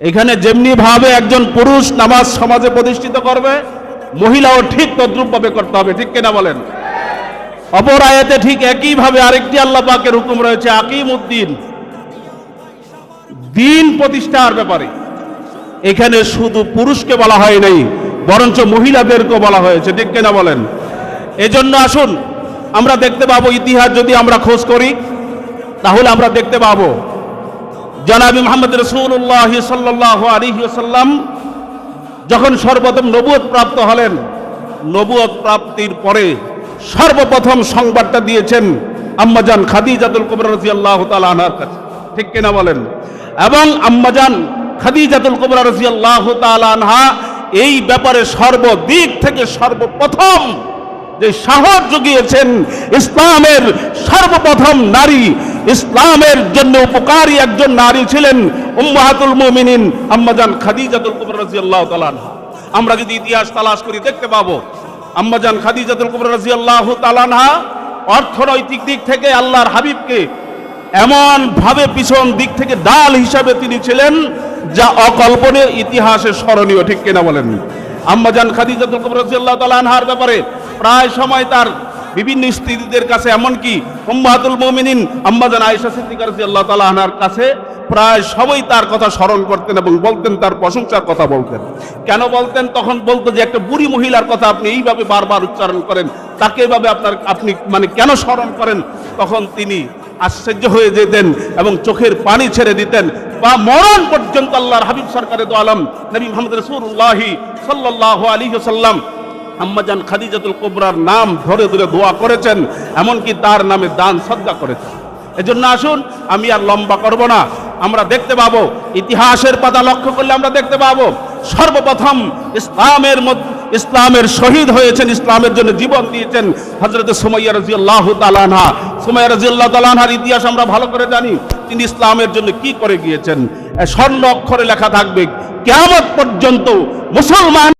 এখানে যেমনি ভাবে একজন পুরুষ নামাজ সমাজে প্রতিষ্ঠিত করবে, মহিলাও ঠিক তদ্রূপভাবে করতে হবে, ঠিক কিনা বলেন? অপর আয়াতে ঠিক একইভাবে আরেকটি আল্লাহ পাকের হুকুম রয়েছে আকিমুদ্দিন, দিন প্রতিষ্ঠার ব্যাপারে। এখানে শুধু পুরুষকে বলা হয় নাই, বরঞ্চ মহিলাদেরকেও বলা হয়েছে, ঠিক কিনা বলেন? এজন্য আসুন আমরা দেখতে পাবো, ইতিহাস যদি আমরা খোঁজ করি তাহলে আমরা দেখতে পাবো জনাবি মুহাম্মদ রাসূলুল্লাহ সাল্লাল্লাহু আলাইহি ওয়াসাল্লাম যখন সর্বপ্রথম নবুয়ত প্রাপ্ত হলেন, নবুয়ত প্রাপ্তির পরে সর্বপ্রথম সংবাদটা দিয়েছেন আম্মাজান খাদিজাতুল কুবরা রাদিয়াল্লাহু তাআলা আনহার কাছে, ঠিক কিনা বলেন? এবং আম্মাজান খাদিজাতুল কুবরা রাদিয়াল্লাহু তাআলা আনহা এই ব্যাপারে সর্বদিক থেকে সর্বপ্রথম যে সাহস জুগিয়েছেন, ইসলামের সর্বপ্রথম নারী, ইসলামের জন্য উপকারী একজন নারী ছিলেন উম্মাহাতুল মুমিনিন আম্মাজান খাদিজাতুল কুবরা রাদিয়াল্লাহু তাআলা আনহা। আমরা যদি ইতিহাস তালাশ করি দেখতে পাবো আম্মাজান খাদিজাতুল কুবরা রাদিয়াল্লাহু তাআলা আনহা অর্থনৈতিক দিক থেকে আল্লাহর হাবিবকে এমন ভাবে পিছন দিক থেকে ডাল হিসাবে তিনি ছিলেন যা অকল্পনীয়, ইতিহাসে স্মরণীয়, ঠিক কিনা বলেন? আম্মাজান খাদিজাতুল কুবরা রাদিয়াল্লাহু তাআলা আনহার ব্যাপারে প্রায় সময় তার বিভিন্ন স্ত্রীদের কাছে, এমনকি উম্মাহাতুল মুমিনিন আম্মাজান আয়েশা সিদ্দিকা রাদিয়াল্লাহু তাআলা আনহার কাছে প্রায় সবাই তার কথা স্মরণ করতেন এবং বলতেন, তার প্রশংসার কথা বলতেন। কেন বলতেন? তখন বলতো যে একটা বুড়ি মহিলার কথা আপনি এইভাবে বারবার উচ্চারণ করেন, তাকে এভাবে আপনি মানে কেন স্মরণ করেন? তখন তিনি আশ্চর্য হয়ে যেতেন এবং চোখের পানি ছেড়ে দিতেন, বা মরণ পর্যন্ত আল্লাহর হাবিব সরকারে দো আলম নবী মুহাম্মদ রাসূলুল্লাহ সাল্লাল্লাহু আলাইহি ওয়াসাল্লাম আম্মাজান খাদিজাতুল কুবরার নাম ধরে ধরে দোয়া করেছেন, এমনকি তার নামে দান সাদকা করেছেন। এজন্য আসুন আমি আর লম্বা করব না, আমরা দেখতে পাবো ইতিহাসের পাতা লক্ষ্য করলে আমরা দেখতে পাবো সর্বপ্রথম ইসলামের শহীদ হয়েছেন, ইসলামের জন্য জীবন দিয়েছেন হযরত সুমাইয়া রাদিয়াল্লাহু তাআলা আনহা। সুমাইয়া রাদিয়াল্লাহু তাআলা আনহার ইতিহাস আমরা ভালো করে জানি, তিনি ইসলামের জন্য কি করে গিয়েছেন। স্বর্ণ অক্ষরে লেখা থাকবে কিয়ামত পর্যন্ত মুসলমান